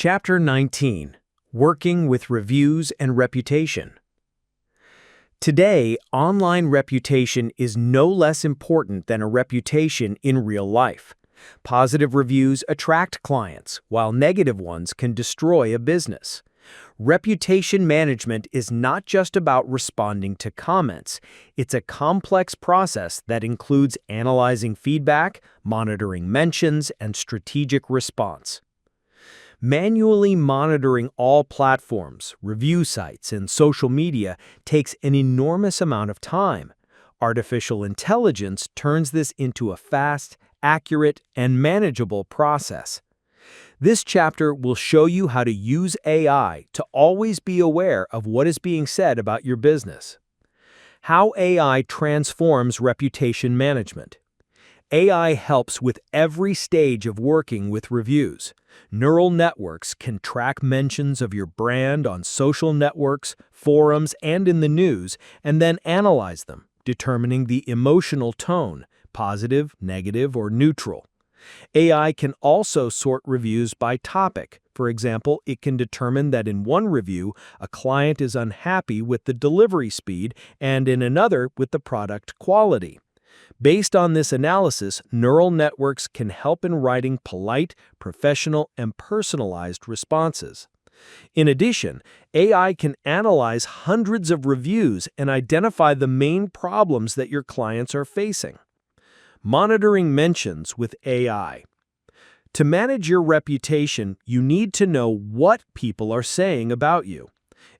Chapter 19: Working with Reviews and Reputation. Today, online reputation is no less important than a reputation in real life. Positive reviews attract clients, while negative ones can destroy a business. Reputation management is not just about responding to comments. It's a complex process that includes analyzing feedback, monitoring mentions, and strategic response. Manually monitoring all platforms, review sites, and social media takes an enormous amount of time. Artificial intelligence turns this into a fast, accurate, and manageable process. This chapter will show you how to use AI to always be aware of what is being said about your business. How AI transforms reputation management. AI helps with every stage of working with reviews. Neural networks can track mentions of your brand on social networks, forums, and in the news, and then analyze them, determining the emotional tone, positive, negative, or neutral. AI can also sort reviews by topic. For example, it can determine that in one review, a client is unhappy with the delivery speed and in another with the product quality. Based on this analysis, neural networks can help in writing polite, professional, and personalized responses. In addition, AI can analyze hundreds of reviews and identify the main problems that your clients are facing. Monitoring mentions with AI. To manage your reputation, you need to know what people are saying about you.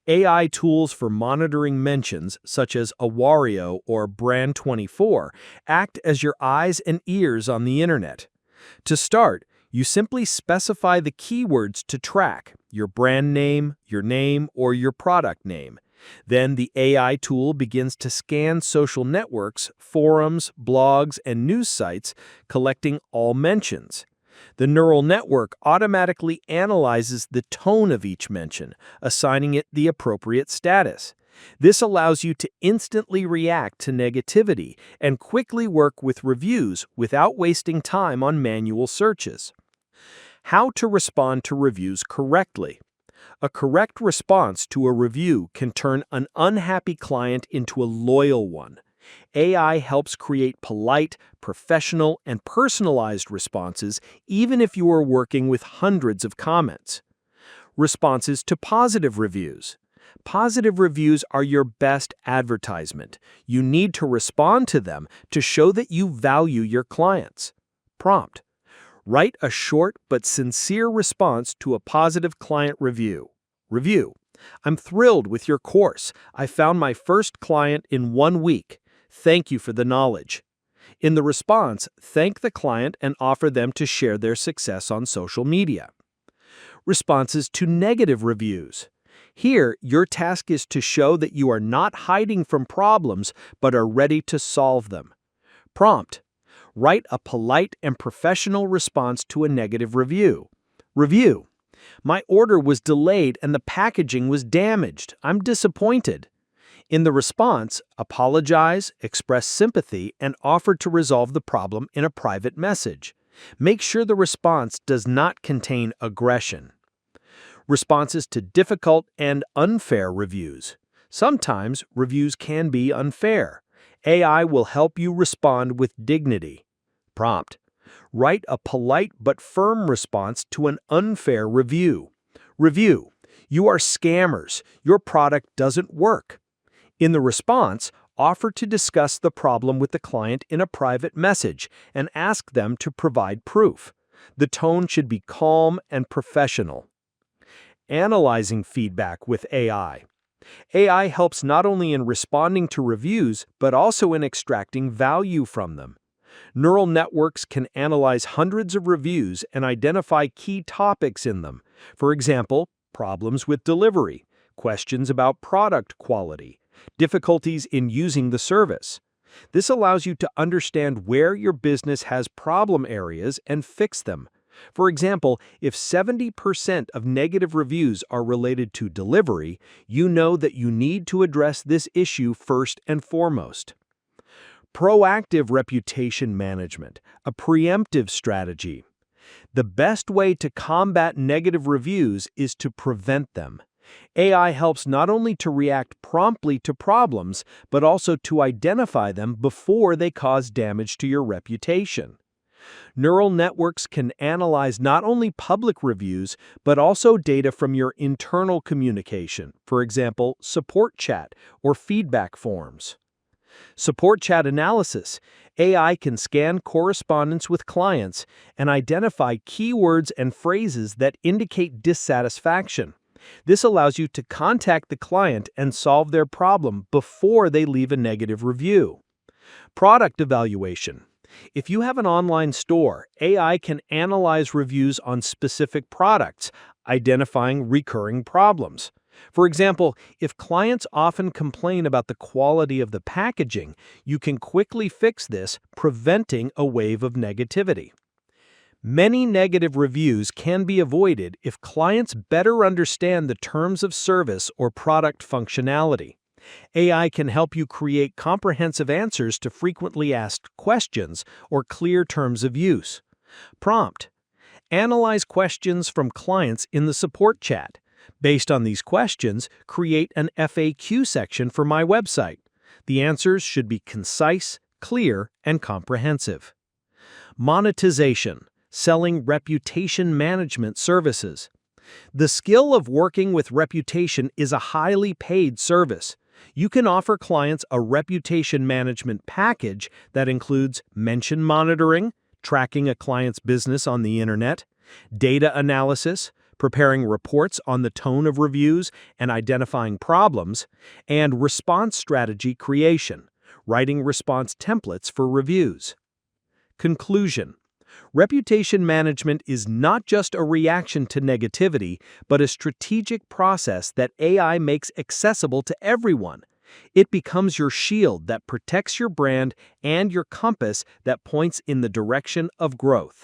AI tools for monitoring mentions, such as Awario or Brand24, act as your eyes and ears on the internet. To start, you simply specify the keywords to track: your brand name, your name, or your product name. Then the AI tool begins to scan social networks, forums, blogs, and news sites, collecting all mentions. The neural network automatically analyzes the tone of each mention, assigning it the appropriate status. This allows you to instantly react to negativity and quickly work with reviews without wasting time on manual searches. How to respond to reviews correctly. A correct response to a review can turn an unhappy client into a loyal one. AI helps create polite, professional, and personalized responses even if you are working with hundreds of comments. Responses to positive reviews. Positive reviews are your best advertisement. You need to respond to them to show that you value your clients. Prompt. Write a short but sincere response to a positive client review. Review. I'm thrilled with your course. I found my first client in 1 week. Thank you for the knowledge. In the response, thank the client and offer them to share their success on social media. Responses to negative reviews. Here, your task is to show that you are not hiding from problems but are ready to solve them. Prompt. Write a polite and professional response to a negative review. Review. My order was delayed and the packaging was damaged. I'm disappointed. In the response, apologize, express sympathy, and offer to resolve the problem in a private message. Make sure the response does not contain aggression. Responses to difficult and unfair reviews. Sometimes reviews can be unfair. AI will help you respond with dignity. Prompt. Write a polite but firm response to an unfair review. Review. You are scammers. Your product doesn't work. In the response, offer to discuss the problem with the client in a private message and ask them to provide proof. The tone should be calm and professional. Analyzing feedback with AI. AI helps not only in responding to reviews, but also in extracting value from them. Neural networks can analyze hundreds of reviews and identify key topics in them. For example, problems with delivery, questions about product quality, difficulties in using the service. This allows you to understand where your business has problem areas and fix them. For example, if 70% of negative reviews are related to delivery, you know that you need to address this issue first and foremost. Proactive reputation management, a preemptive strategy. The best way to combat negative reviews is to prevent them. AI helps not only to react promptly to problems, but also to identify them before they cause damage to your reputation. Neural networks can analyze not only public reviews, but also data from your internal communication, for example, support chat or feedback forms. Support chat analysis. AI can scan correspondence with clients and identify keywords and phrases that indicate dissatisfaction. This allows you to contact the client and solve their problem before they leave a negative review. Product evaluation. If you have an online store, AI can analyze reviews on specific products, identifying recurring problems. For example, if clients often complain about the quality of the packaging, you can quickly fix this, preventing a wave of negativity. Many negative reviews can be avoided if clients better understand the terms of service or product functionality. AI can help you create comprehensive answers to frequently asked questions or clear terms of use. Prompt. Analyze questions from clients in the support chat. Based on these questions, create an FAQ section for my website. The answers should be concise, clear, and comprehensive. Monetization. Selling reputation management services. The skill of working with reputation is a highly paid service. You can offer clients a reputation management package that includes mention monitoring, tracking a client's business on the internet, data analysis, preparing reports on the tone of reviews and identifying problems, and response strategy creation, writing response templates for reviews. Conclusion. Reputation management is not just a reaction to negativity, but a strategic process that AI makes accessible to everyone. It becomes your shield that protects your brand and your compass that points in the direction of growth.